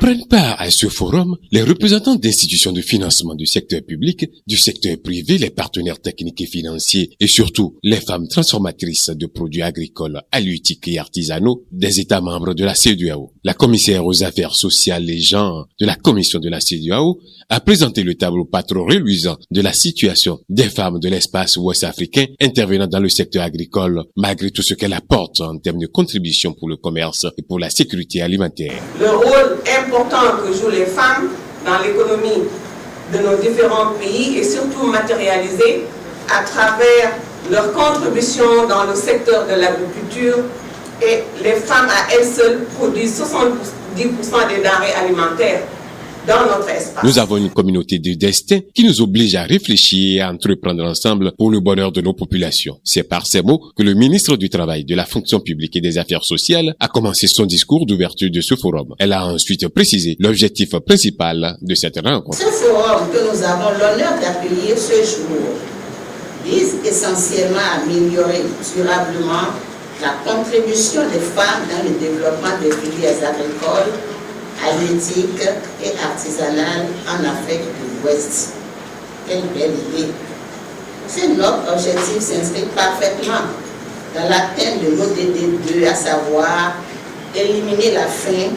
Prennent part à ce forum les représentants d'institutions de financement du secteur public, du secteur privé, les partenaires techniques et financiers et surtout les femmes transformatrices de produits agricoles, halieutiques et artisanaux des États membres de la CEDEAO. La commissaire aux affaires sociales et genres de la commission de la CEDEAO a présenté le tableau pas trop reluisant de la situation des femmes de l'espace ouest-africain intervenant dans le secteur agricole, malgré tout ce qu'elle apporte en termes de contribution pour le commerce et pour la sécurité alimentaire. Le rôle important que jouent les femmes dans l'économie de nos différents pays est surtout matérialisé à travers leur contribution dans le secteur de l'agriculture, et les femmes à elles seules produisent 70% des denrées alimentaires dans notre espace. Nous avons une communauté de destin qui nous oblige à réfléchir et à entreprendre ensemble pour le bonheur de nos populations. C'est par ces mots que le ministre du Travail, de la Fonction publique et des Affaires sociales a commencé son discours d'ouverture de ce forum. Elle a ensuite précisé l'objectif principal de cette rencontre. Ce forum que nous avons l'honneur d'accueillir ce jour vise essentiellement à améliorer durablement la contribution des femmes dans le développement des filières agricoles, halieutiques et artisanales en Afrique de l'Ouest. Quelle belle idée! Notre objectif s'inscrit parfaitement dans l'atteinte de l'ODD 2, à savoir éliminer la faim,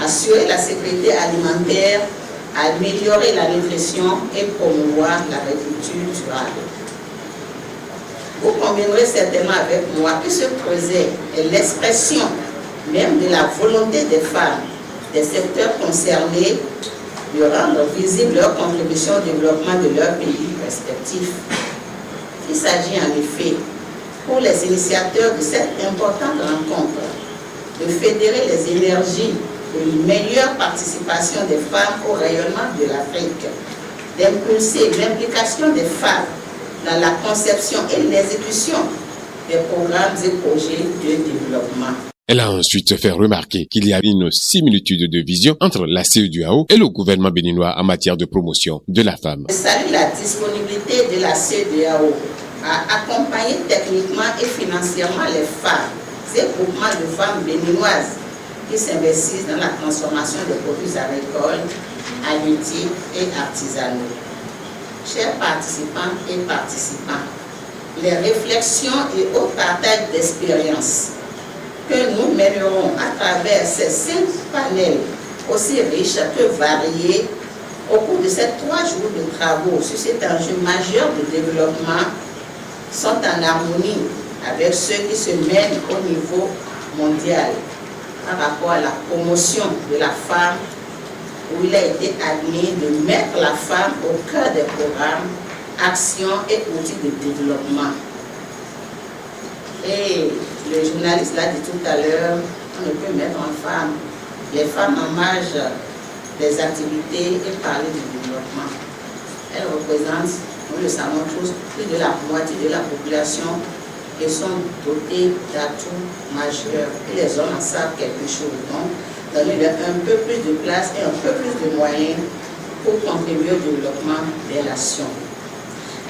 assurer la sécurité alimentaire, améliorer la nutrition et promouvoir l'agriculture durable. Vous conviendrez certainement avec moi que ce projet est l'expression même de la volonté des femmes des secteurs concernés de rendre visible leur contribution au développement de leur pays respectif. Il s'agit en effet, pour les initiateurs de cette importante rencontre, de fédérer les énergies pour une meilleure participation des femmes au rayonnement de l'Afrique, d'impulser l'implication des femmes dans la conception et l'exécution des programmes et projets de développement. Elle a ensuite fait remarquer qu'il y a une similitude de vision entre la CEDEAO et le gouvernement béninois en matière de promotion de la femme. Je salue la disponibilité de la CEDEAO à accompagner techniquement et financièrement les femmes, ces groupements de femmes béninoises qui s'investissent dans la transformation des produits agricoles, halieutiques et artisanaux. Chers participants et participants, les réflexions et au partage d'expériences que nous mènerons à travers ces 5 panels aussi riches que variés au cours de ces 3 jours de travaux sur cet enjeu majeur de développement sont en harmonie avec ceux qui se mènent au niveau mondial par rapport à la promotion de la femme, où il a été admis de mettre la femme au cœur des programmes, actions et outils de développement. Et le journaliste l'a dit tout à l'heure, on ne peut mettre les femmes en marge des activités et parler du développement. Elles représentent, nous le savons tous, plus de la moitié de la population et sont dotées d'atouts majeurs. Et les hommes en savent quelque chose. Donc, donner un peu plus de place et un peu plus de moyens pour contribuer au développement des nations.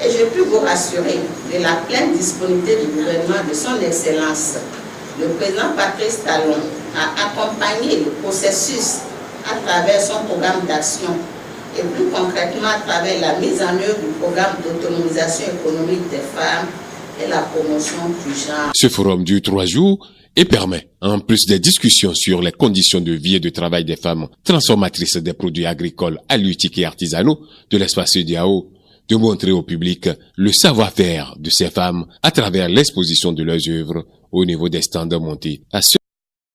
Et je peux vous rassurer de la pleine disponibilité du gouvernement de son Excellence, le président Patrice Talon a accompagné le processus à travers son programme d'action et plus concrètement à travers la mise en œuvre du programme d'autonomisation économique des femmes et la promotion du genre. Ce forum dure 3 jours et permet, en plus des discussions sur les conditions de vie et de travail des femmes transformatrices des produits agricoles, halieutiques et artisanaux de l'espace CEDEAO, de montrer au public le savoir-faire de ces femmes à travers l'exposition de leurs œuvres au niveau des stands montés.